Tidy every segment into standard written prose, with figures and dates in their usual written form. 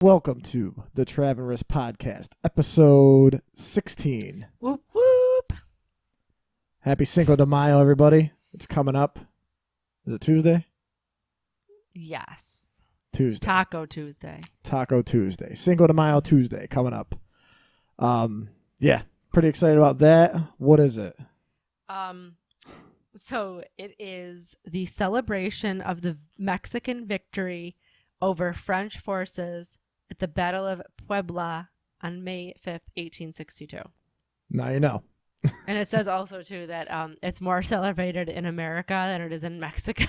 Welcome to the Trav and Risk Podcast, episode 16. Whoop, whoop. Happy Cinco de Mayo, everybody. It's coming up. Is it Tuesday? Yes. Tuesday. Taco Tuesday. Taco Tuesday. Cinco de Mayo Tuesday coming up. Yeah, pretty excited about that. What is it? So it is the celebration of the Mexican victory over French forces at the Battle of Puebla on May 5th, 1862. Now you know. And it says also, too, that it's more celebrated in America than it is in Mexico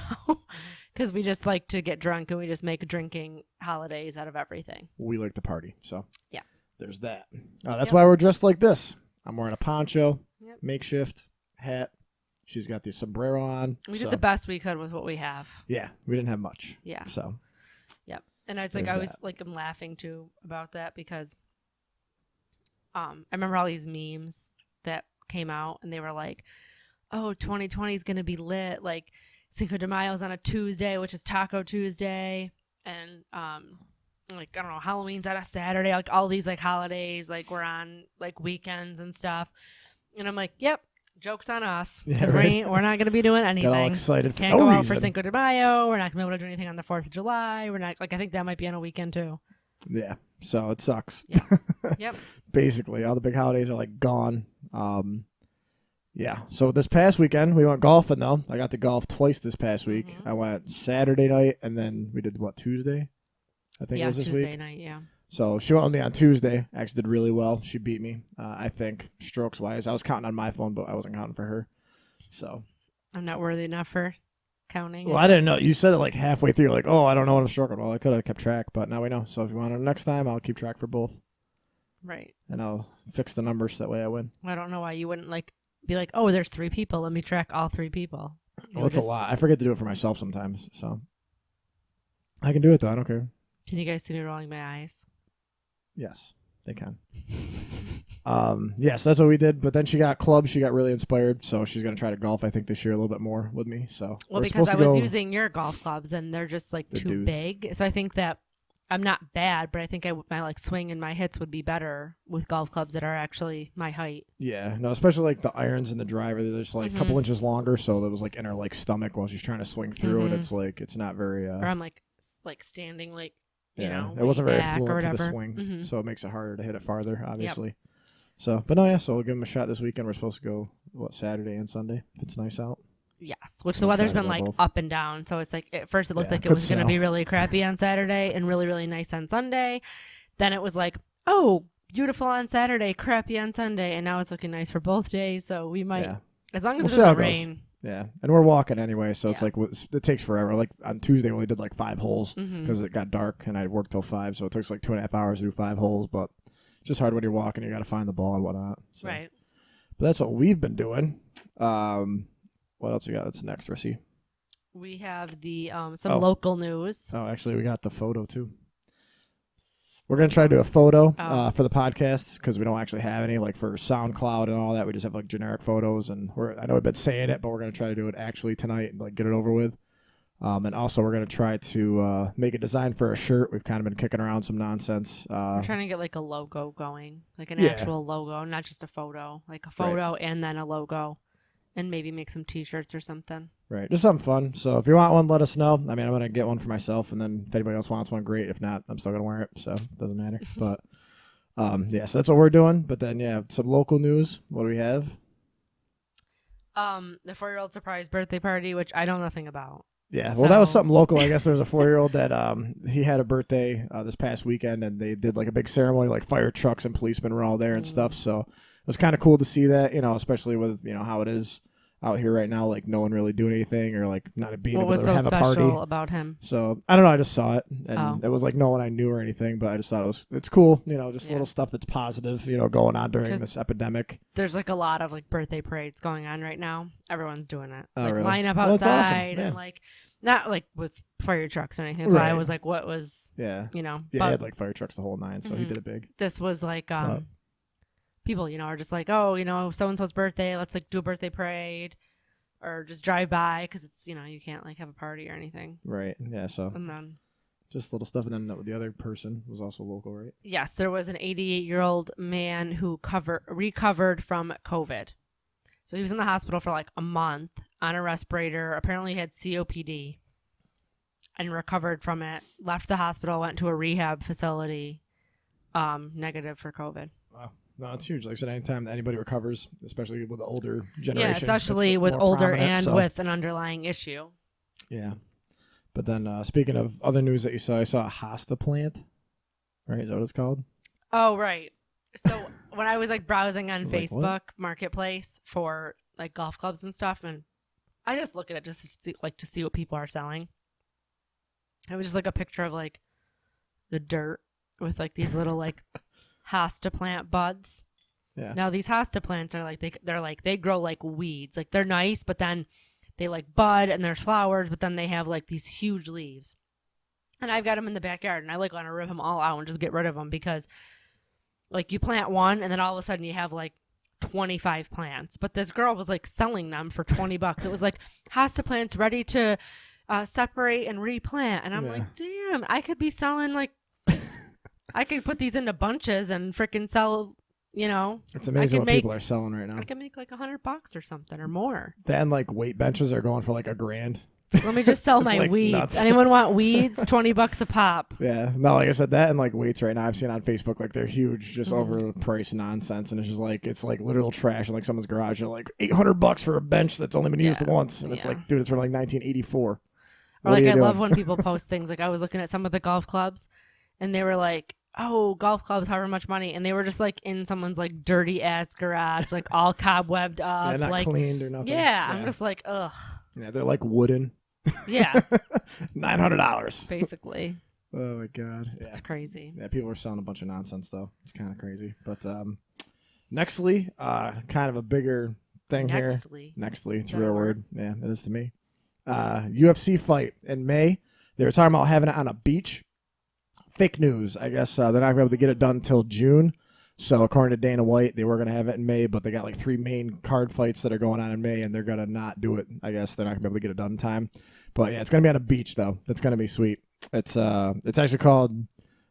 because we just like to get drunk and we just make drinking holidays out of everything. We like to party, so yeah, there's that. That's why we're dressed like this. I'm wearing a poncho, makeshift hat. She's got the sombrero on. We did the best we could with what we have. Yeah, we didn't have much. Yeah. So. Yep. And I was like, I'm laughing too about that because I remember all these memes that came out and they were like, oh, 2020 is going to be lit. Like Cinco de Mayo is on a Tuesday, which is Taco Tuesday. And like, I don't know, Halloween's on a Saturday. Like all these like holidays, like we're on like weekends and stuff. And I'm like, yep. Joke's on us because we're not going to be doing anything. Got all excited. Can't go out for Cinco de Mayo. We're not going to be able to do anything on the 4th of July. We're not like I think that might be on a weekend too. Yeah, so it sucks. Yeah. Yep. Basically, all the big holidays are like gone. Yeah. So this past weekend we went golfing though. I got to golf twice this past week. Mm-hmm. I went Saturday night and then we did Tuesday? I think it was this Tuesday week. night. Yeah. So she went with me on Tuesday. Actually did really well. She beat me. I think strokes wise. I was counting on my phone, but I wasn't counting for her. So I'm not worthy enough for counting. Well, I didn't know. You said it like halfway through. You're like, oh, I don't know what I'm stroking. Well, I could have kept track, but now we know. So if you want it next time, I'll keep track for both. Right. And I'll fix the numbers so that way I win. I don't know why you wouldn't like be like, oh, there's 3 people. Let me track all 3 people. Well, it's a lot. I forget to do it for myself sometimes. So I can do it though. I don't care. Can you guys see me rolling my eyes? Yes, they can. Yes, that's what we did. But then she got clubs. She got really inspired. So she's going to try to golf, I think, this year a little bit more with me. So well, because I was using your golf clubs and they're just like too big. So I think that I'm not bad, but I think my like swing and my hits would be better with golf clubs that are actually my height. Yeah, no, especially like the irons and the driver. They're just like a couple inches longer. So that was like in her like stomach while she's trying to swing through. And it's like, it's not very. Or I'm like standing like. You know, it wasn't very fluent to the swing, so it makes it harder to hit it farther, obviously. Yep. So, but no, yeah, so we'll give them a shot this weekend. We're supposed to go, Saturday and Sunday, if it's nice out. Yes, which the weather's been like up and down. So it's like, at first it looked like it was going to be really crappy on Saturday and really, really nice on Sunday. Then it was like, oh, beautiful on Saturday, crappy on Sunday. And now it's looking nice for both days. So we might, as long as it doesn't rain. Yeah, and we're walking anyway, so it's like it takes forever. Like on Tuesday, we only did like 5 holes because it got dark, and I worked till 5, so it takes like 2.5 hours to do 5 holes. But it's just hard when you're walking; you got to find the ball and whatnot. So. Right. But that's what we've been doing. What else we got? That's next, Rissy. We have the some local news. Oh, actually, we got the photo too. We're going to try to do a photo for the podcast because we don't actually have any, like for SoundCloud and all that. We just have like generic photos. And I know we've been saying it, but we're going to try to do it actually tonight and like get it over with. And also we're going to try to make a design for a shirt. We've kind of been kicking around some nonsense. We're trying to get like a logo going, like an actual logo, not just a photo, like a photo and then a logo. And maybe make some T-shirts or something. Right. Just something fun. So if you want one, let us know. I mean, I'm going to get one for myself. And then if anybody else wants one, great. If not, I'm still going to wear it. So it doesn't matter. But, yeah, so that's what we're doing. But then, yeah, some local news. What do we have? The 4-year-old surprise birthday party, which I know nothing about. Yeah. Well, that was something local. I guess there's a 4-year-old that he had a birthday this past weekend. And they did like a big ceremony, like fire trucks and policemen were all there and stuff. So it was kind of cool to see that, you know, especially with, you know, how it is out here right now, like no one really doing anything or like not being able to have a party. What was so special about him? So I don't know. I just saw it and it was like no one I knew or anything, but I just thought it's cool. You know, just little stuff that's positive, you know, going on during this epidemic. There's like a lot of like birthday parades going on right now. Everyone's doing it. Oh, like really? line up outside and like not like with fire trucks or anything. That's why I was like, what was, you know. Yeah, he had like fire trucks the whole 9, so he did it big. This was like, people, you know, are just like, oh, you know, so-and-so's birthday, let's like do a birthday parade or just drive by because it's, you know, you can't like have a party or anything. Right. Yeah. So and then Just little stuff. And then the other person was also local, right? Yes, there was an 88-year-old man who recovered from COVID. So he was in the hospital for like a month on a respirator. Apparently he had COPD and recovered from it. Left the hospital, went to a rehab facility, negative for COVID. Wow. No, it's huge. Like I said, anytime that anybody recovers, especially with the older generation. Yeah, especially with older and with an underlying issue. Yeah. But then speaking of other news that you saw, I saw a hosta plant. Right? Is that what it's called? Oh, right. So when I was like browsing on Facebook what? Marketplace for like golf clubs and stuff, and I just look at it just to see what people are selling. It was just like a picture of like the dirt with like these little like hosta plant buds. Yeah. Now these hosta plants are like they grow like weeds. Like they're nice, but then they like bud and there's flowers, but then they have like these huge leaves. And I've got them in the backyard, and I like want to rip them all out and just get rid of them because like you plant one and then all of a sudden you have like 25 plants. But this girl was like selling them for $20. It was like hosta plants ready to separate and replant. And I'm like, damn, I could be selling like, I could put these into bunches and freaking sell, you know. It's amazing what people are selling right now. I can make like $100 or something or more. Then like weight benches are going for like $1,000. Let me just sell my like weeds. nuts. Anyone want weeds? $20 a pop. Yeah. No, like I said, that and like weights right now I've seen on Facebook, like they're huge, just overpriced nonsense. And it's just like, it's like literal trash in like someone's garage. They're like $800 for a bench that's only been used once. And it's like, dude, it's from like 1984. Or like I love when people post things. Like I was looking at some of the golf clubs and they were like, oh, golf clubs, however much money. And they were just like in someone's like dirty ass garage, like all cobwebbed up. Yeah, not like, cleaned or nothing. Yeah, I'm just like, ugh. Yeah, they're like wooden. Yeah. $900. Basically. Oh my God. Yeah. It's crazy. Yeah, people are selling a bunch of nonsense though. It's kind of crazy. But nextly, kind of a bigger thing here. Nextly, it's a real word. Yeah, it is to me. UFC fight in May. They were talking about having it on a beach. Fake news. I guess they're not going to be able to get it done until June. So according to Dana White, they were going to have it in May, but they got like 3 main card fights that are going on in May, and they're going to not do it. I guess they're not going to be able to get it done in time. But yeah, it's going to be on a beach though. That's going to be sweet. It's actually called.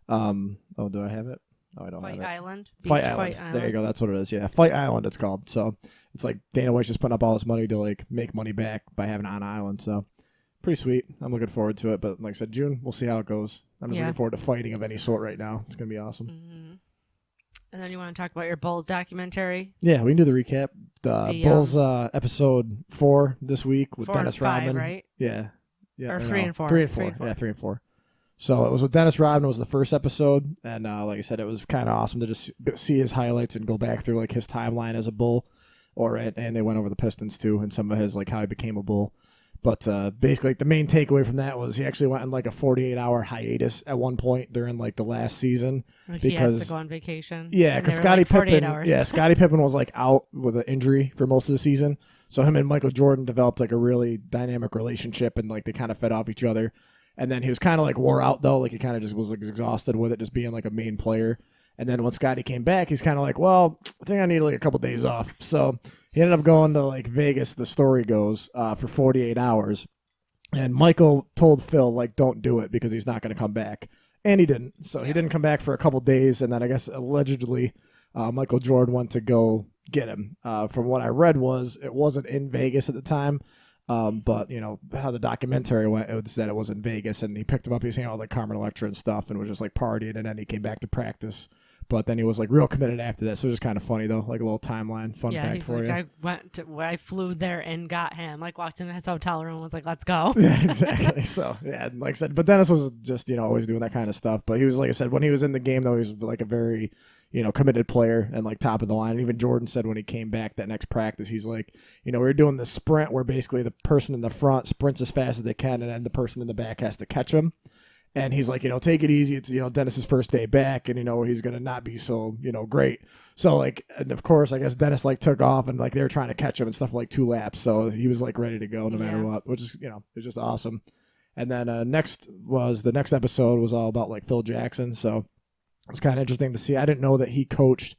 Oh, do I have it? Oh, I don't have it. Island. Fight Island. There you go. That's what it is. Yeah, Fight Island. It's called. So it's like Dana White's just putting up all this money to like make money back by having it on island. So pretty sweet. I'm looking forward to it. But like I said, June, we'll see how it goes. I'm just looking forward to fighting of any sort right now. It's going to be awesome. Mm-hmm. And then you want to talk about your Bulls documentary? Yeah, we can do the recap. The Bulls episode 4 this week with Dennis Rodman. 5, right? Yeah. Or 3 and 4. 3 and 4. Yeah, 3 and 4. So it was with Dennis Rodman was the first episode. And like I said, it was kind of awesome to just see his highlights and go back through like his timeline as a Bull. And they went over the Pistons too and some of his like how he became a Bull. But basically, like, the main takeaway from that was he actually went on like a 48-hour hiatus at one point during like the last season like because he has to go on vacation. Yeah, because Scottie Pippen. Yeah, Scottie Pippen was like out with an injury for most of the season. So him and Michael Jordan developed like a really dynamic relationship, and like they kind of fed off each other. And then he was kind of like wore out though, like he kind of just was like exhausted with it, just being like a main player. And then when Scottie came back, he's kind of like, well, I think I need like a couple days off. So he ended up going to like Vegas, the story goes, for 48 hours. And Michael told Phil, like, don't do it because he's not going to come back. And he didn't. So he didn't come back for a couple days. And then I guess allegedly Michael Jordan went to go get him. From what I read was it wasn't in Vegas at the time. But, you know, how the documentary went, it said it was in Vegas. And he picked him up. He was hanging out with like Carmen Electra and stuff and was just like partying. And then he came back to practice. But then he was like real committed after that. So it was just kind of funny though, like a little timeline, fun fact for you. I flew there and got him. Like walked into his hotel room and was like, let's go. Yeah, exactly. So yeah, like I said, but Dennis was just, you know, always doing that kind of stuff. But he was, like I said, when he was in the game though, he was like a very, you know, committed player and like top of the line. And even Jordan said when he came back that next practice, he's like, you know, we were doing the sprint where basically the person in the front sprints as fast as they can and then the person in the back has to catch him. And he's like, you know, take it easy. It's, you know, Dennis's first day back and, you know, he's going to not be so, you know, great. So, like, and of course, I guess Dennis, like, took off and, like, they were trying to catch him and stuff like 2 laps. So he was, like, ready to go no matter what, which is, you know, it's just awesome. And then the next episode was all about, like, Phil Jackson. So it was kind of interesting to see. I didn't know that he coached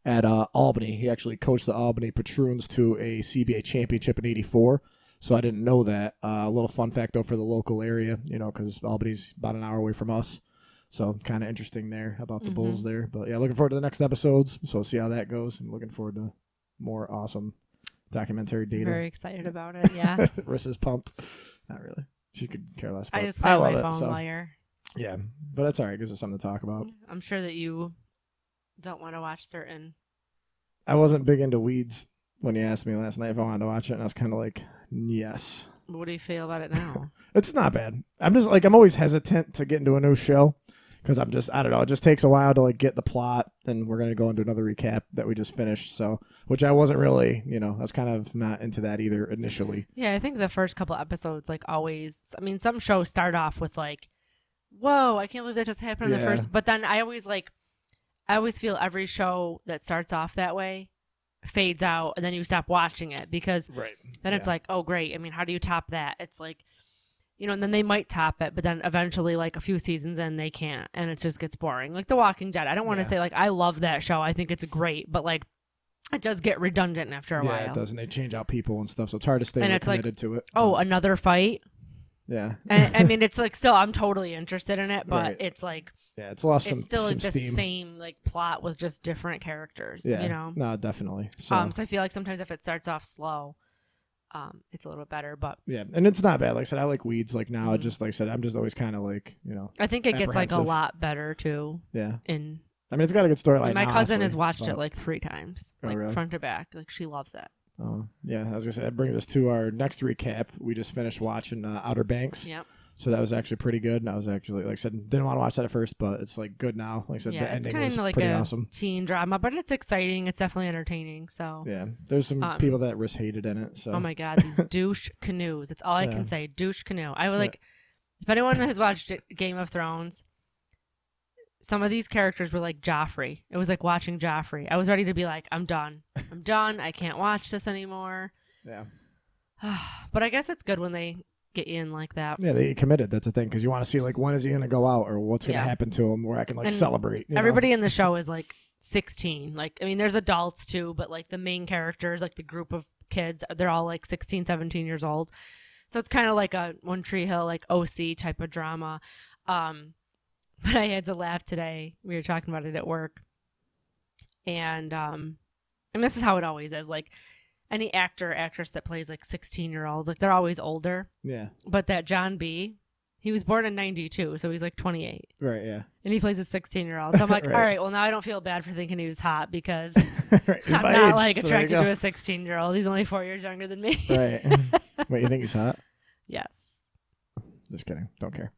at Albany. He actually coached the Albany Patroons to a CBA championship in '84. So I didn't know that. A little fun fact, though, for the local area, because Albany's about an hour away from us. So kind of interesting there about the Bulls there. But, yeah, looking forward to the next episodes. So see how that goes. I'm looking forward to more awesome documentary data. Very excited about it, yeah. Rissa's pumped. Not really. She could care less. I just got my phone so. wire. Yeah, but that's all right. It gives us something to talk about. I'm sure that you don't want to watch certain. I wasn't big into Weeds when you asked me last night if I wanted to watch it, and I was kind of like, yes. What do you feel about it now? It's not bad. I'm just like, I'm always hesitant to get into a new show because I'm just, I don't know. It just takes a while to like get the plot, and we're going to go into another recap that we just finished. So, which I wasn't really, I was kind of not into that either initially. Yeah, I think the first couple episodes, like always, I mean, some shows start off with like, whoa, I can't believe that just happened in the first, but then I always feel every show that starts off that way fades out and then you stop watching it because then it's like, oh great, I mean, how do you top that? It's like, and then they might top it, but then eventually like a few seasons in they can't, and it just gets boring. Like The Walking Dead, I don't want to say like I love that show, I think it's great, but like it does get redundant after a while. Yeah, it does, and they change out people and stuff, so it's hard to stay committed to it. Oh, another fight. Yeah. And, I mean, it's like still I'm totally interested in it, but it's like it's lost some. It's still some like the steam. Same like plot with just different characters. Yeah. No, definitely. So I feel like sometimes if it starts off slow, it's a little bit better. But yeah, and it's not bad. Like I said, I like Weeds. Like now, just like I said, I'm just always kind of like I think it gets like a lot better too. Yeah. I mean, it's got a good storyline. My cousin has watched it like 3 times, like really? front to back. Like she loves it. Oh yeah, I was gonna say that brings us to our next recap. We just finished watching Outer Banks. Yep. So that was actually pretty good, and I was actually, like I said, didn't want to watch that at first, but it's like good now. Like I said, the ending was like pretty a awesome. Teen drama, but it's exciting. It's definitely entertaining. So yeah, there's some people that Riss hated in it. So oh my god, these douche canoes. That's all I can say. Douche canoe. I would like if anyone has watched Game of Thrones. Some of these characters were like Joffrey. It was like watching Joffrey. I was ready to be like, I'm done. I'm done. I can't watch this anymore. Yeah. But I guess it's good when they get you in like that. Yeah, they committed. That's the thing, because you want to see like when is he going to go out or what's going to happen to him, where I can like celebrate. Everybody in the show is like 16. Like, I mean, there's adults too, but like the main characters, like the group of kids, they're all like 16, 17 years old. So it's kind of like a One Tree Hill, like OC type of drama. But I had to laugh today. We were talking about it at work. And this is how it always is. Like any actor or actress that plays like 16-year-olds, like they're always older. Yeah. But that John B., he was born in 92, so he's like 28. Right, yeah. And he plays a 16-year-old. So I'm like, all right, well, now I don't feel bad for thinking he was hot because I'm not like attracted to a 16-year-old. He's only 4 years younger than me. Right. Wait, you think he's hot? Yes. Just kidding. Don't care.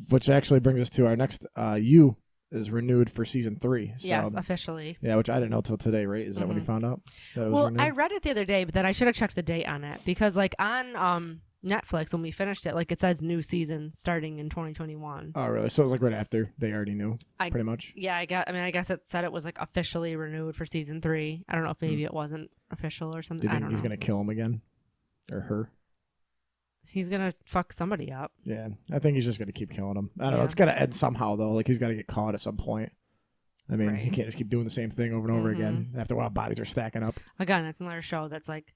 Which actually brings us to our next. You is renewed for season 3. So, yes, officially. Yeah, which I didn't know till today, right? Is that when you found out that it was renewed? I read it the other day, but then I should have checked the date on it because, like, on Netflix when we finished it, like it says new season starting in 2021. Oh, really? So it was like right after they already knew, pretty much. Yeah, I guess it said it was like officially renewed for season 3. I don't know if maybe it wasn't official or something. Do you think he's gonna kill him again, or her? He's gonna fuck somebody up. Yeah, I think he's just gonna keep killing him. I don't know. It's gotta end somehow though. Like he's gotta get caught at some point. I mean, he can't just keep doing the same thing over and over again. After a while, bodies are stacking up. Again, it's another show that's like,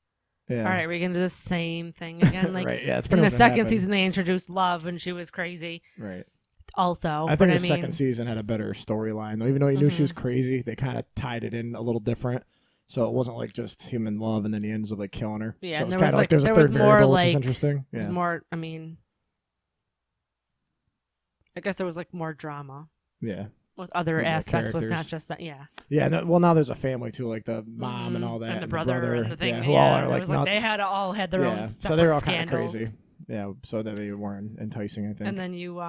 yeah. All right, we're gonna do the same thing again. Like, right? Yeah, it's in the second season they introduced Love and she was crazy. Right. Also, I think the second season had a better storyline though. Even though you knew she was crazy, they kind of tied it in a little different. So it wasn't like just him in love, and then he ends up like killing her. Yeah, so and it's there was like there's a third variable, which is interesting. Yeah, there's more. I mean, I guess there was like more drama. Yeah, with other aspects, with not just that. Yeah. Yeah. Well, now there's a family too, like the mom and all that, and the brother and the thing. Yeah, who all are like nuts. They had all had their own. So they're all kind of crazy. Yeah, so that they weren't enticing, I think. And then you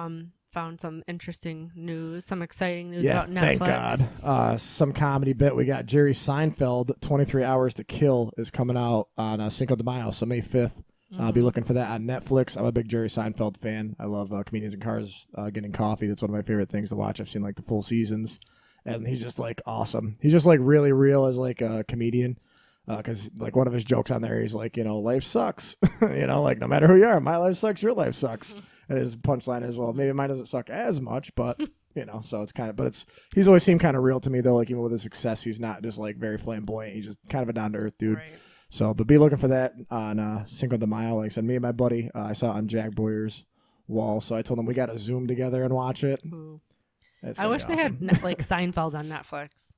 found some interesting news, some exciting news about Netflix. Thank God. Some comedy bit. We got Jerry Seinfeld, 23 Hours to Kill is coming out on Cinco de Mayo, so May 5th. I'll be looking for that on Netflix. I'm a big Jerry Seinfeld fan. I love Comedians in Cars Getting Coffee. That's one of my favorite things to watch. I've seen like the full seasons, and he's just like awesome. He's just like really real as like a comedian. Because like one of his jokes on there, he's like, life sucks. Like no matter who you are, my life sucks, your life sucks. And his punchline is, well, maybe mine doesn't suck as much, but so it's kind of, but he's always seemed kind of real to me though. Like even with his success, he's not just like very flamboyant. He's just kind of a down to earth dude. Right. So, but be looking for that on Cinco de Mayo. Like I said, me and my buddy, I saw it on Jack Boyer's wall. So I told him we got to Zoom together and watch it. I wish they had like Seinfeld on Netflix.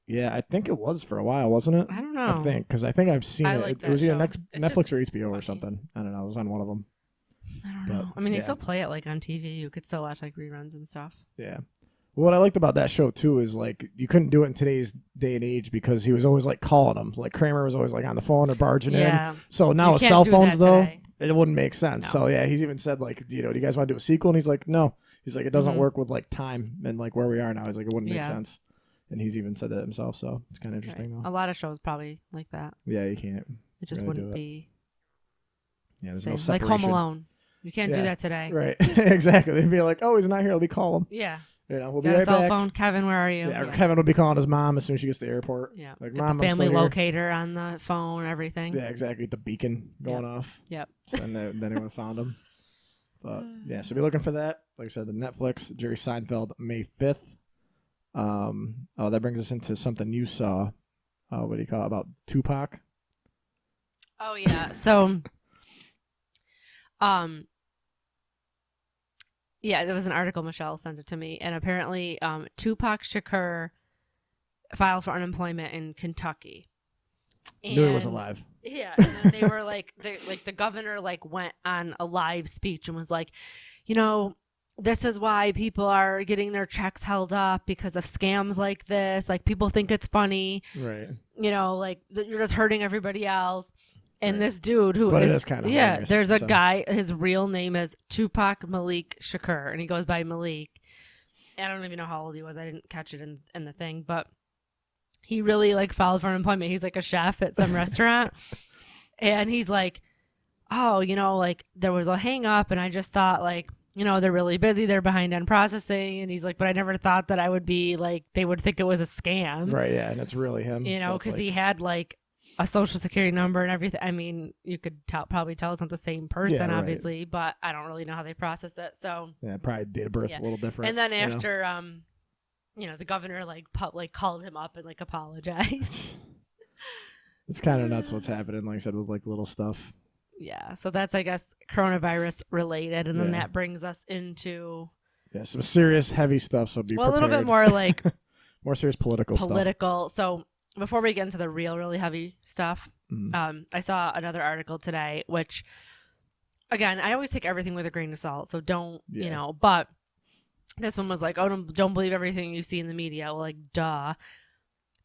Yeah, I think it was for a while, wasn't it? I don't know. Because I think I've seen it. It was either Netflix or HBO or something. I don't know. It was on one of them. I don't know. I mean, they still play it like on TV. You could still watch like reruns and stuff. Yeah. What I liked about that show too is like you couldn't do it in today's day and age because he was always like calling them. Like Kramer was always like on the phone or barging in. So now with cell phones though, it wouldn't make sense. No. So yeah, he's even said like, do you guys want to do a sequel? And he's like, no. He's like, it doesn't work with like time and like where we are now. He's like, it wouldn't make sense. And he's even said that himself. So it's kind of interesting though. A lot of shows probably like that. Yeah, you can't. It just wouldn't be. Yeah, there's no separation. Like Home Alone. You can't do that today. Right. Exactly. They'd be like, oh, he's not here. Let me call him. Yeah. We'll be right back. Cell phone, Kevin, where are you? Yeah, Kevin will be calling his mom as soon as she gets to the airport. Yeah, like get mom, the family locator on the phone, everything. Yeah, exactly. The beacon going off. Yep. So then they would have found him. But yeah, so be looking for that. Like I said, the Netflix Jerry Seinfeld May 5th. That brings us into something you saw. What do you call it? About Tupac? Oh yeah. So, yeah, there was an article, Michelle sent it to me, and apparently Tupac Shakur filed for unemployment in Kentucky. Knew he was alive. Yeah, and then they were like, the governor went on a live speech and was like, this is why people are getting their checks held up because of scams like this. Like people think it's funny, right? You're just hurting everybody else. And this dude who but it is kind of hilarious, there's a guy, his real name is Tupac Malik Shakur, and he goes by Malik. I don't even know how old he was. I didn't catch it in the thing, but he really filed for unemployment. He's like a chef at some restaurant, and he's like, oh, there was a hang up, and I just thought they're really busy, they're behind on processing, and he's like, but I never thought that I would be they would think it was a scam, right? Yeah, and it's really him, because he had a social security number and everything. I mean, you could probably tell it's not the same person, obviously, but I don't really know how they process it. So yeah, probably date of birth a little different. And then after, the governor called him up and apologized. It's kind of nuts what's happening, like I said, with little stuff. Yeah, so that's I guess coronavirus related, and then that brings us into some serious heavy stuff. So be prepared. A little bit more more serious political stuff. So. Before we get into the really heavy stuff, I saw another article today, which, again, I always take everything with a grain of salt, so don't, but this one was like, oh, don't believe everything you see in the media. Well, duh.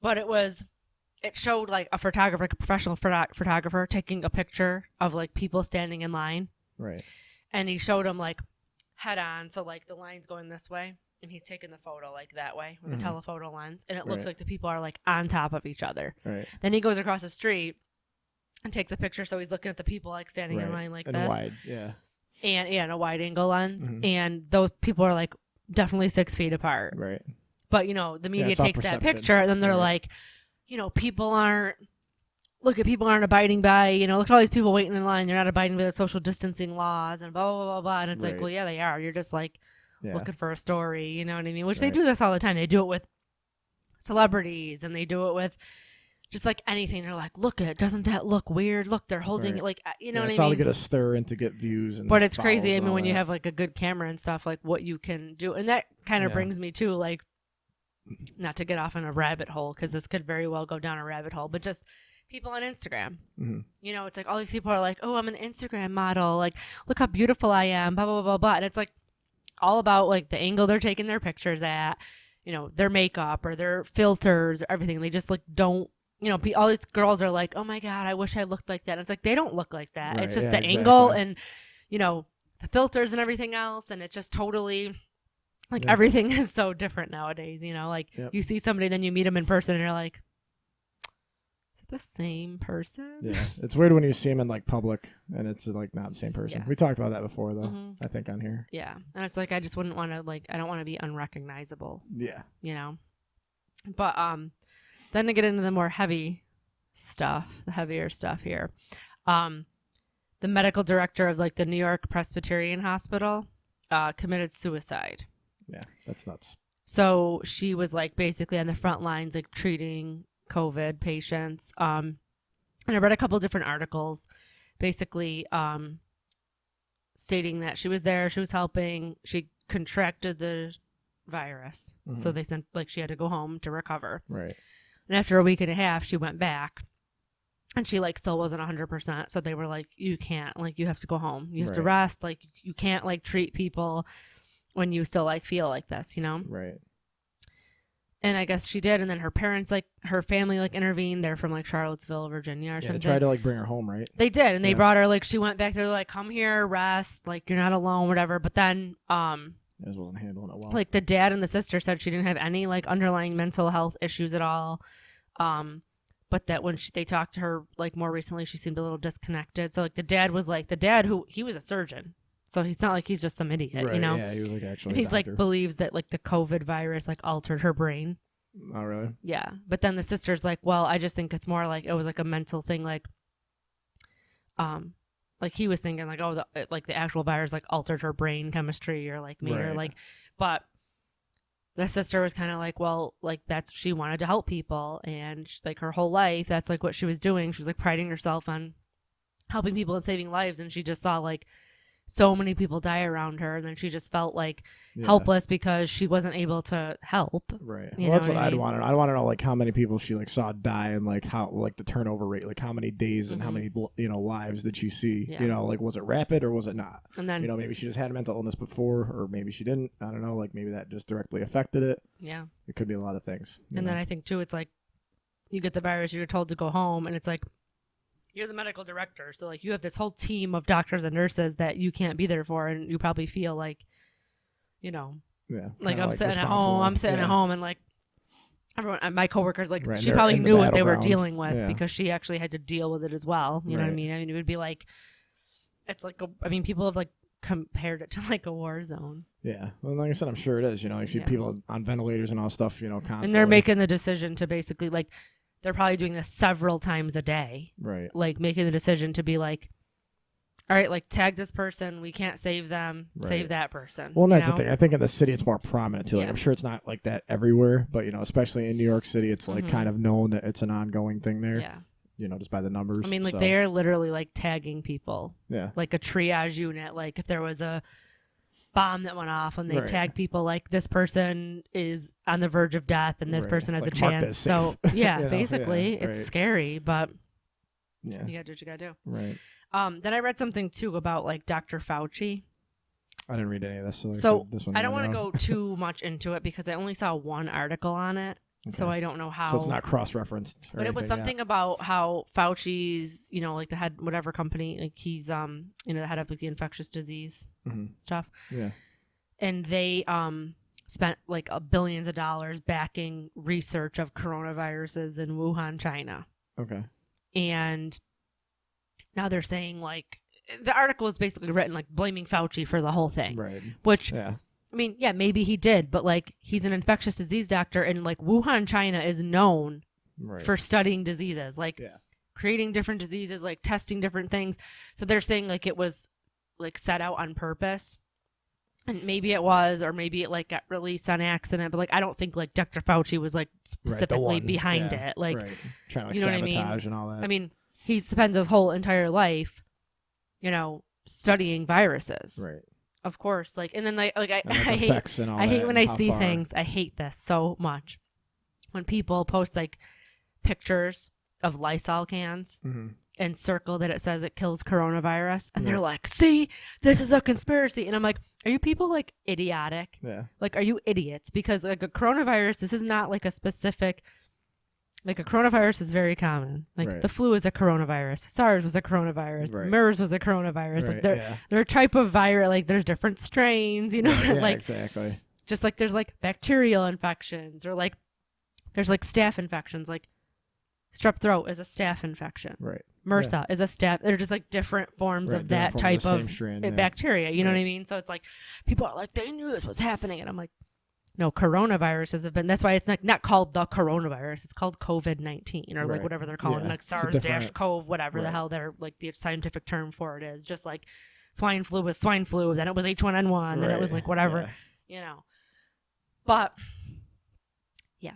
But it showed a photographer, a professional photographer taking a picture of people standing in line. Right. And he showed them head on, so the line's going this way. And he's taking the photo that way with a telephoto lens. And it looks like the people are on top of each other. Right. Then he goes across the street and takes a picture. So he's looking at the people standing in line like and this. Wide, yeah. And in a wide angle lens. And those people are definitely 6 feet apart. Right. But, the media takes that picture and then they're people aren't abiding by, look at all these people waiting in line. They're not abiding by the social distancing laws and blah, blah, blah, blah. And it's well, yeah, they are. You're just looking for a story, you know what I mean? Which they do this all the time. They do it with celebrities and they do it with just anything. They're look at, doesn't that look weird? Look, they're holding it you know what I mean? It's all to get a stir and to get views. And but it's crazy. I mean, when you have a good camera and stuff, what you can do. And that kind of brings me to not to get off on a rabbit hole, because this could very well go down a rabbit hole, but just people on Instagram. It's all these people are oh, I'm an Instagram model. Look how beautiful I am, blah, blah, blah, blah. And it's all about the angle they're taking their pictures at, their makeup or their filters or everything. They just don't, all these girls are oh my God, I wish I looked like that. And it's they don't look like that. Right, it's just the angle and, the filters and everything else. And it's just totally everything is so different nowadays, you see somebody, then you meet them in person and you're the same person. Yeah, it's weird when you see him in public and it's not the same person. Yeah. We talked about that before though. I think on here. Yeah, and it's I just wouldn't want to I don't want to be unrecognizable. Yeah, but then to get into the more heavy stuff, the heavier stuff here, the medical director of the New York Presbyterian Hospital committed suicide. Yeah, that's nuts. So she was basically on the front lines treating COVID patients. And I read a couple of different articles basically stating that she was there, she was helping, she contracted the virus. So they sent, like, she had to go home to recover. Right. And after a week and a half, she went back. And she, like, still wasn't 100%. So they were like, you can't, like, you have to go home. You have to rest. Like, you can't, like, treat people when you still, like, feel like this, you know? Right. And I guess she did. And then her parents, like, her family, like, intervened. They're from, like, Charlottesville, Virginia or something. They tried to, like, bring her home, right? They did. And they brought her, like, she went back there, like, come here, rest. Like, you're not alone, whatever. But then, This wasn't handling it well. like, the dad and the sister said she didn't have any, like, underlying mental health issues at all. But that when they talked to her, like, more recently, she seemed a little disconnected. So, like, the dad was like, he was a surgeon. So he's not like he's just some idiot, you know? Yeah, he was, like, actually he's, like, believes that, like, the COVID virus, like, altered her brain. Oh, really? Yeah. But then the sister's like, well, I just think it's more like it was, like, a mental thing. Like he was thinking, like, oh, the actual virus, like, altered her brain chemistry or, like, made her, like, but the sister was kind of like, well, like, she wanted to help people, and like her whole life, that's like what she was doing. She was like priding herself on helping people and saving lives, and she just saw like so many people die around her, and then she just felt like helpless because she wasn't able to help. Right. Well, that's what I'd want to know. I want to know, like, how many people she, like, saw die, and, like, how, like, the turnover rate, like, how many days and how many, you know, lives did she see? You know, like, was it rapid or was it not? And then, you know, maybe she just had a mental illness before, or maybe she didn't. I don't know. Like, maybe that just directly affected it. Yeah. It could be a lot of things. And then I think too, it's like you get the virus, you're told to go home, and it's like you're the medical director, so like you have this whole team of doctors and nurses that you can't be there for, and you probably feel like, you know, like I'm sitting at home, and like everyone, my coworkers, like she probably knew what they were dealing with because she actually had to deal with it as well. You know what I mean? I mean, it would be like, it's like, people have like compared it to like a war zone. Yeah. Well, like I said, I'm sure it is. You know, you see people on ventilators and all stuff, you know, constantly. And they're making the decision to basically, like, they're probably doing this several times a day. Right. Like, making the decision to be like, all right, like, tag this person. We can't save them. Save that person. Well, that's the thing. I think in the city it's more prominent, too. Like, I'm sure it's not like that everywhere, but, you know, especially in New York City, it's, like, kind of known that it's an ongoing thing there. Yeah. You know, just by the numbers. I mean, like, they're literally, like, tagging people. Yeah. Like a triage unit. Like, if there was a bomb that went off, and they tag people like, this person is on the verge of death and this person has, like, a chance. So basically it's scary, but you gotta do what you gotta do. Right. Then I read something too about like Dr. Fauci. I didn't read any of this. So this one I don't want to go too much into it because I only saw one article on it. Okay. So I don't know how. So it's not cross-referenced. But it was something about how Fauci's, you know, like the head, whatever company, like he's, you know, the head of like the infectious disease stuff. Yeah. And they spent like billions of dollars backing research of coronaviruses in Wuhan, China. Okay. And now they're saying, like, the article is basically written like blaming Fauci for the whole thing. Right. Which, I mean, yeah, maybe he did, but like he's an infectious disease doctor, and like Wuhan, China is known for studying diseases, like creating different diseases, like testing different things. So they're saying like it was like set out on purpose. And maybe it was, or maybe it like got released on accident, but like I don't think like Dr. Fauci was like specifically behind it. Like trying to like you know sabotage what I mean? And all that. I mean, he spends his whole entire life, you know, studying viruses. Right. Of course, like, and then like I hate when I see things. I hate this so much when people post like pictures of Lysol cans and circle that it says it kills coronavirus, and they're like, "See, this is a conspiracy," and I'm like, "Are you people like idiotic? Yeah, like, are you idiots? Because like a coronavirus, this is not like a specific." Like a coronavirus is very common. Like the flu is a coronavirus. SARS was a coronavirus. MERS was a coronavirus. Like they're a type of virus. Like there's different strains, you know, like exactly. Just like there's like bacterial infections, or like there's like staph infections. Like strep throat is a staph infection. Right. MRSA is a staph. They're just like different forms of that type of bacteria. You know what I mean? So it's like people are like, they knew this was happening, and I'm like, no, coronaviruses have been. That's why it's not called the coronavirus. It's called COVID-19 or like whatever they're calling it, like SARS-CoV, whatever the hell they're like the scientific term for it is. Just like swine flu was swine flu, then it was H1N1, then it was like whatever, you know. But yeah.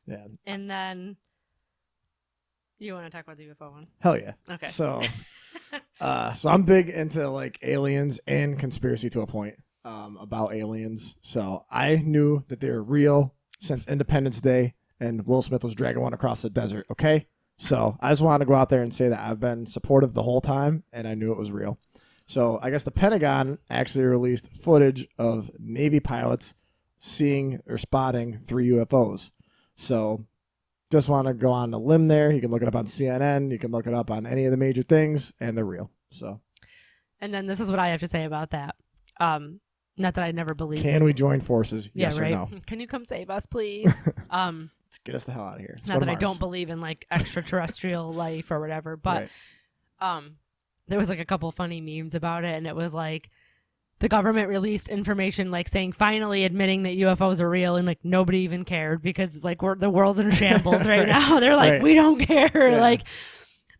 Yeah. And then You want to talk about the UFO one? Hell yeah. Okay. So, so I'm big into like aliens and conspiracy to a point about aliens. So I knew that they were real since Independence Day, and Will Smith was dragging one across the desert. Okay. So I just wanted to go out there and say that I've been supportive the whole time, and I knew it was real. So I guess the Pentagon actually released footage of Navy pilots seeing or spotting 3 UFOs. So just want to go on a limb there. You can look it up on CNN. You can look it up on any of the major things, and they're real. So, and then this is what I have to say about that. Not that I never believed. Can we join forces? Yeah, yes right? or no? Can you come save us, please? Let's get us the hell out of here. Not that I don't believe in like extraterrestrial life or whatever, but right. There was like a couple funny memes about it, and it was like the government released information like saying finally admitting that UFOs are real, and like nobody even cared because like the world's in shambles right now. They're like, we don't care. Yeah. Like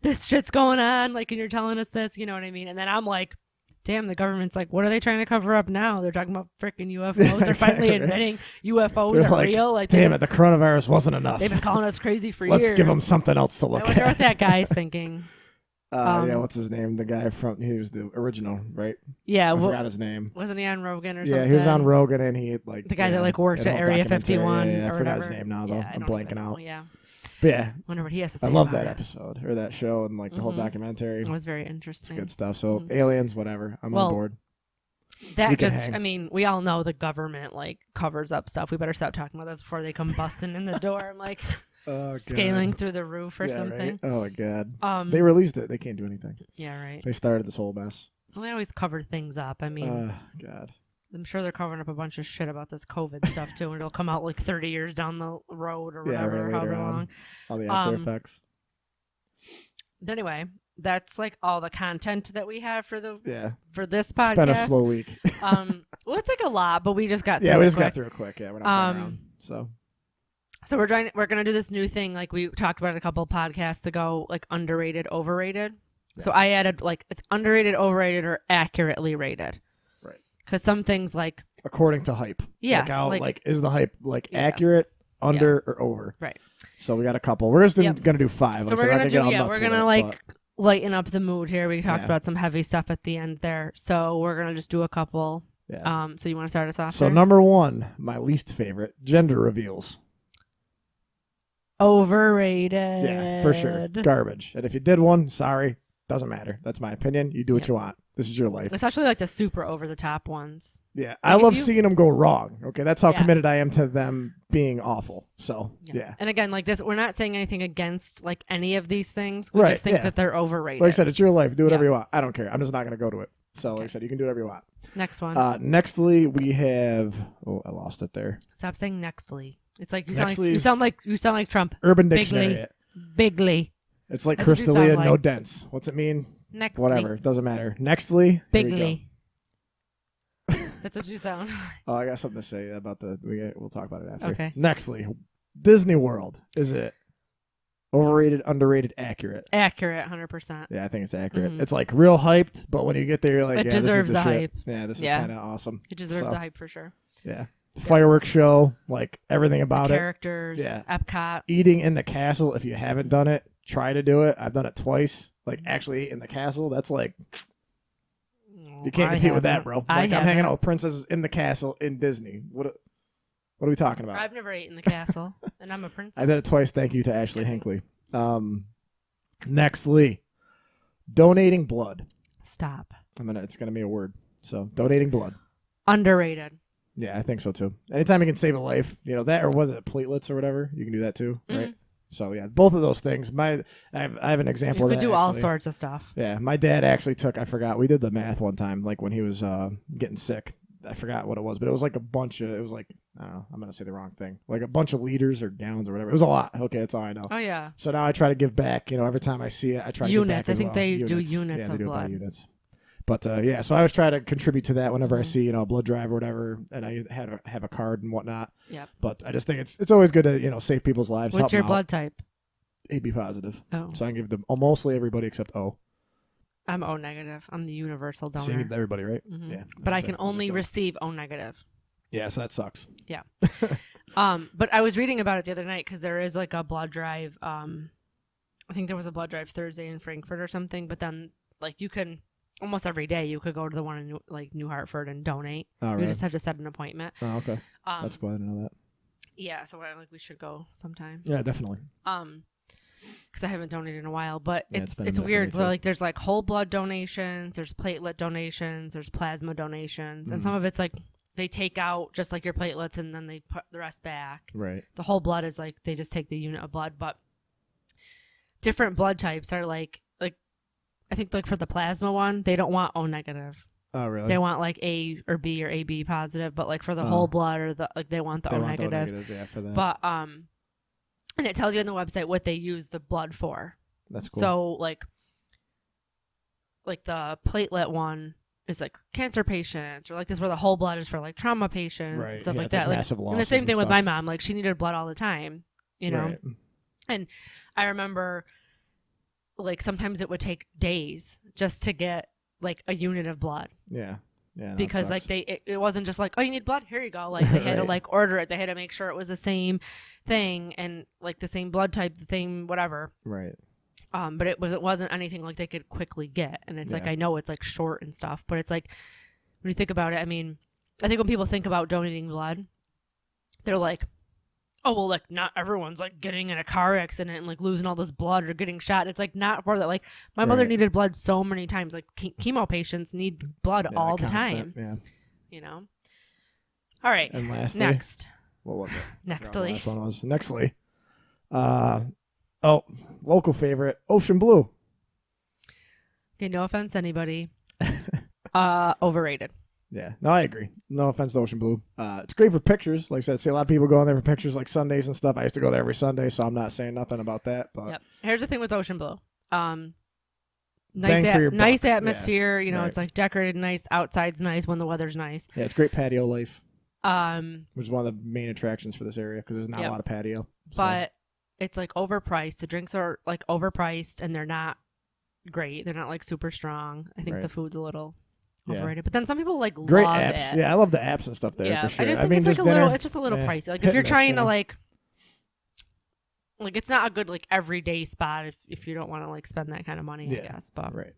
this shit's going on. Like, and you're telling us this, you know what I mean? And then I'm like, damn, the government's like, what are they trying to cover up now? They're talking about freaking UFOs. They're exactly, finally admitting UFOs They're are like, real. Like, damn it, the coronavirus wasn't enough. They've been calling us crazy for years. Let's give them something else to look at. I wonder what that guy's thinking. Yeah, what's his name? The guy he was the original, right? Yeah. I forgot his name. Wasn't he on Rogan or something? Yeah, he was on Rogan, and he like... The guy that like worked at Area 51 Yeah, or I forgot whatever. his name now, though. Yeah, I'm blanking out. Yeah. But yeah. Wonder what he has to say. I love that episode, or that show, and like the whole documentary. It was very interesting. It's good stuff. So aliens, whatever. I'm on board. That just, I mean, we all know the government like covers up stuff. We better stop talking about this before they come busting in the door and like scaling through the roof or something. Right? Oh god. They released it. They can't do anything. Yeah, right. They started this whole mess. Well, they always cover things up. I mean, God. I'm sure they're covering up a bunch of shit about this COVID stuff too, and it'll come out like 30 years down the road or whatever, however long. All the after effects. But anyway, that's like all the content that we have for this podcast. It's been a slow week. Well, it's like a lot, but we just got through got through it quick. Yeah, we're not going around. So we're gonna do this new thing, like we talked about a couple of podcasts ago, like underrated, overrated. Yes. So I added like it's underrated, overrated, or accurately rated. Right. Because some things like according to hype. Yes. Like is the hype like accurate, under, or over? Right. So we got a couple. We're just gonna do 5. So we're gonna like lighten up the mood here. We talked about some heavy stuff at the end there, so we're gonna just do a couple. Yeah. So you want to start us off? So number 1, my least favorite, gender reveals. Overrated. Yeah, for sure. Garbage. And if you did one, sorry, doesn't matter. That's my opinion. You do what you want. This is your life. Especially like the super over the top ones. Yeah, like I love seeing them go wrong. Okay, that's how committed I am to them being awful. So yeah. And again, like this, we're not saying anything against like any of these things. We just think that they're overrated. Like I said, it's your life. Do whatever you want. I don't care. I'm just not going to go to it. So like I said, you can do whatever you want. Next one. Nextly, we have. Oh, I lost it there. Stop saying nextly. It's like you sound like Trump. Urban Dictionary. Bigly. It's like Crystalia, no dents. What's it mean? Nextly. Whatever. It doesn't matter. Nextly. Bigly. That's what you sound. Oh, I got something to say about we'll talk about it after. Okay. Nextly, Disney World. Is it overrated, underrated, accurate? Accurate, 100%. Yeah, I think it's accurate. Mm-hmm. It's like real hyped, but when you get there, you're like, it deserves the hype. Yeah, this is kind of awesome. It deserves the hype for sure. Yeah. Fireworks show, like everything about the characters, Epcot. Eating in the castle, if you haven't done it, try to do it. I've done it twice. Like actually eat in the castle, that's like you can't compete with that, bro. Like I'm hanging out with princesses in the castle in Disney. What are we talking about? I've never eaten in the castle, and I'm a princess. I did it twice. Thank you to Ashley Hinckley. Nextly, donating blood. Stop. It's gonna be a word. So donating blood. Underrated. Yeah, I think so too. Anytime you can save a life, that, or was it platelets or whatever? You can do that too, right? So yeah, both of those things. I have an example. You could do all sorts of stuff. Yeah, my dad actually took. I forgot. We did the math one time, like when he was getting sick. I forgot what it was, but it was like a bunch of. It was like I don't know. I'm gonna say the wrong thing. Like a bunch of liters or gallons or whatever. It was a lot. Okay, that's all I know. Oh yeah. So now I try to give back. Every time I see it, I try to give back as well. I think they do units yeah, of they do blood. By units. But so I always try to contribute to that whenever I see a blood drive or whatever, and I have a card and whatnot. Yeah. But I just think it's always good to save people's lives. What's your blood type? AB positive. Oh. So I can give them mostly everybody except O. I'm O negative. I'm the universal donor. Same with everybody, right? Mm-hmm. Yeah. But I can only receive O negative. Yeah, so that sucks. Yeah. But I was reading about it the other night because there is like a blood drive I think there was a blood drive Thursday in Frankfurt or something, but then like you can almost every day you could go to the one in New Hartford and donate. Oh, really? You just have to set an appointment. Oh, okay. That's cool. I didn't know that. Yeah, so we should go sometime. Yeah, definitely. Because I haven't donated in a while, but Yeah, it's weird. Like there's like whole blood donations, there's platelet donations, there's plasma donations, and some of it's like they take out just like your platelets and then they put the rest back. Right. The whole blood is like they just take the unit of blood, but different blood types are like I think like for the plasma one, they don't want O negative. Oh, really? They want like A or B or AB positive, but like for the whole blood or the like they want the O negative. The O negatives, yeah, for that. But and it tells you on the website what they use the blood for. That's cool. So like the platelet one is like cancer patients, or like this where the whole blood is for like trauma patients and stuff like that. Like massive losses and the same thing with stuff. my mom. Like she needed blood all the time, you know. Right. And I remember like sometimes it would take days just to get like a unit of blood. Yeah. Yeah. Because like it wasn't just like, oh, you need blood, here you go. Like they had to like order it. They had to make sure it was the same thing and like the same blood type, the same whatever. Right. But it wasn't anything like they could quickly get. And it's like I know it's like short and stuff, but it's like when you think about it, I mean, I think when people think about donating blood, they're like, oh, well, like not everyone's like getting in a car accident and like losing all this blood or getting shot. It's like not for that. Like my mother needed blood so many times. Like chemo patients need blood all the time. Yeah. You know? All right. And lastly, next. What was it? Nextly. Last one was Nextly. Local favorite, Ocean Blue. Okay, no offense to anybody. Overrated. Yeah, no, I agree. No offense to Ocean Blue. It's great for pictures. Like I said, I see a lot of people going there for pictures like Sundays and stuff. I used to go there every Sunday, so I'm not saying nothing about that. But yep. Here's the thing with Ocean Blue. Nice atmosphere. Yeah. You know, right. It's like decorated nice. Outside's nice when the weather's nice. Yeah, it's great patio life. Which is one of the main attractions for this area because there's not a lot of patio. So. But it's like overpriced. The drinks are like overpriced and they're not great. They're not like super strong. I think the food's a little overrated. But then some people like great love apps. it. Yeah, I love the apps and stuff there. Yeah, for sure. I just think it's like it's just a little pricey. Like if you're trying to like it's not a good like everyday spot if you don't want to like spend that kind of money, I guess. But right.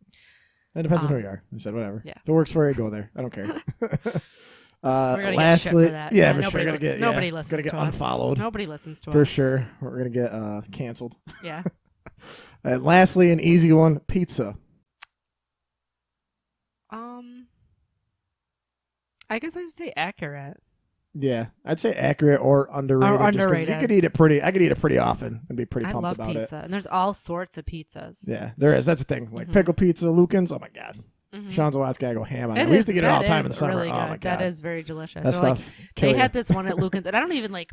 It depends on who you are. I said whatever. Yeah. If it works for you, go there. I don't care. We're gonna lastly, get shit for that. Yeah, for sure. Nobody listens gonna get to us. unfollowed. Nobody listens to us. For sure. We're gonna get canceled. Yeah. And lastly, an easy one, pizza. I guess I'd say accurate. Yeah, I'd say accurate or underrated. Or just 'cause underrated. you could eat it pretty. I could eat it pretty often and be pretty pumped about pizza, it. and there's all sorts of pizzas. Yeah, there is. That's the thing. Like pickle pizza, Lucan's. Oh my god. Sean's Alaska, I go ham on it. We used to get it all the time in the summer. Really oh my good. god, that is very delicious. That so, stuff. They had this one at Lucan's, and I don't even like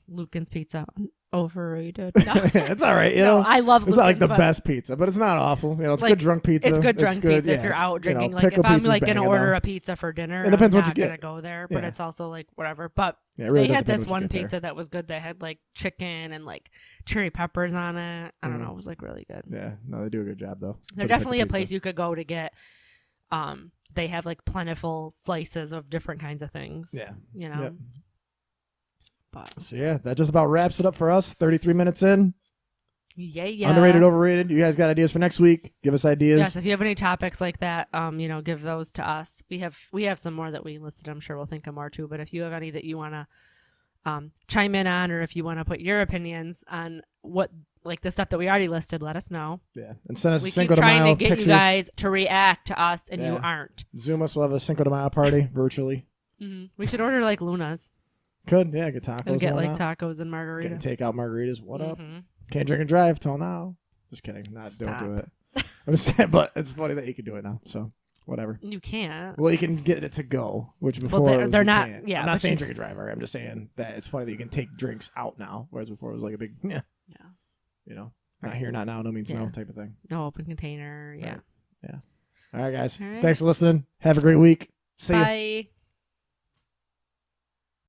Lucan's pizza. Overrated. No. It's all right. You know, I love. It's Lucan's, not like the best pizza, but it's not awful. You know, it's good drunk pizza. It's good drunk pizza if you're out drinking. Like if I'm like gonna order a pizza for dinner, it depends what you get. I'm not gonna go there, but it's also like whatever. But they had this one pizza that was good. They had like chicken and like cherry peppers on it. I don't know. It was like really good. Yeah, no, they do a good job though. They're definitely a place you could go to get. They have like plentiful slices of different kinds of things. Yeah, you know. Yep. But so yeah, that just about wraps it up for us. 33 minutes in. Yeah. Underrated, overrated. You guys got ideas for next week? Give us ideas. Yes, if you have any topics like that, give those to us. We have some more that we listed. I'm sure we'll think of more too. But if you have any that you want to chime in on, or if you want to put your opinions on what like the stuff that we already listed, let us know. Yeah, and send us we Cinco keep de Mayo trying to get pictures. you guys to react to us, and you aren't. Zoom us. We'll have a Cinco de Mayo party virtually. We should order like Luna's. Get tacos. And get like tacos and margarita. Get take out margaritas. What up? Can't drink and drive till now. Just kidding. Don't do it. I'm just saying, but it's funny that you can do it now. So whatever. You can't. Well, you can get it to go, which before they're not. Can't. Yeah, I'm not saying drink and drive. Right? I'm just saying that it's funny that you can take drinks out now, whereas before it was like a big You know, not here, not now, no means no type of thing. No open container. Yeah. Right. Yeah. All right, guys. All right. Thanks for listening. Have a great week. See ya. Bye.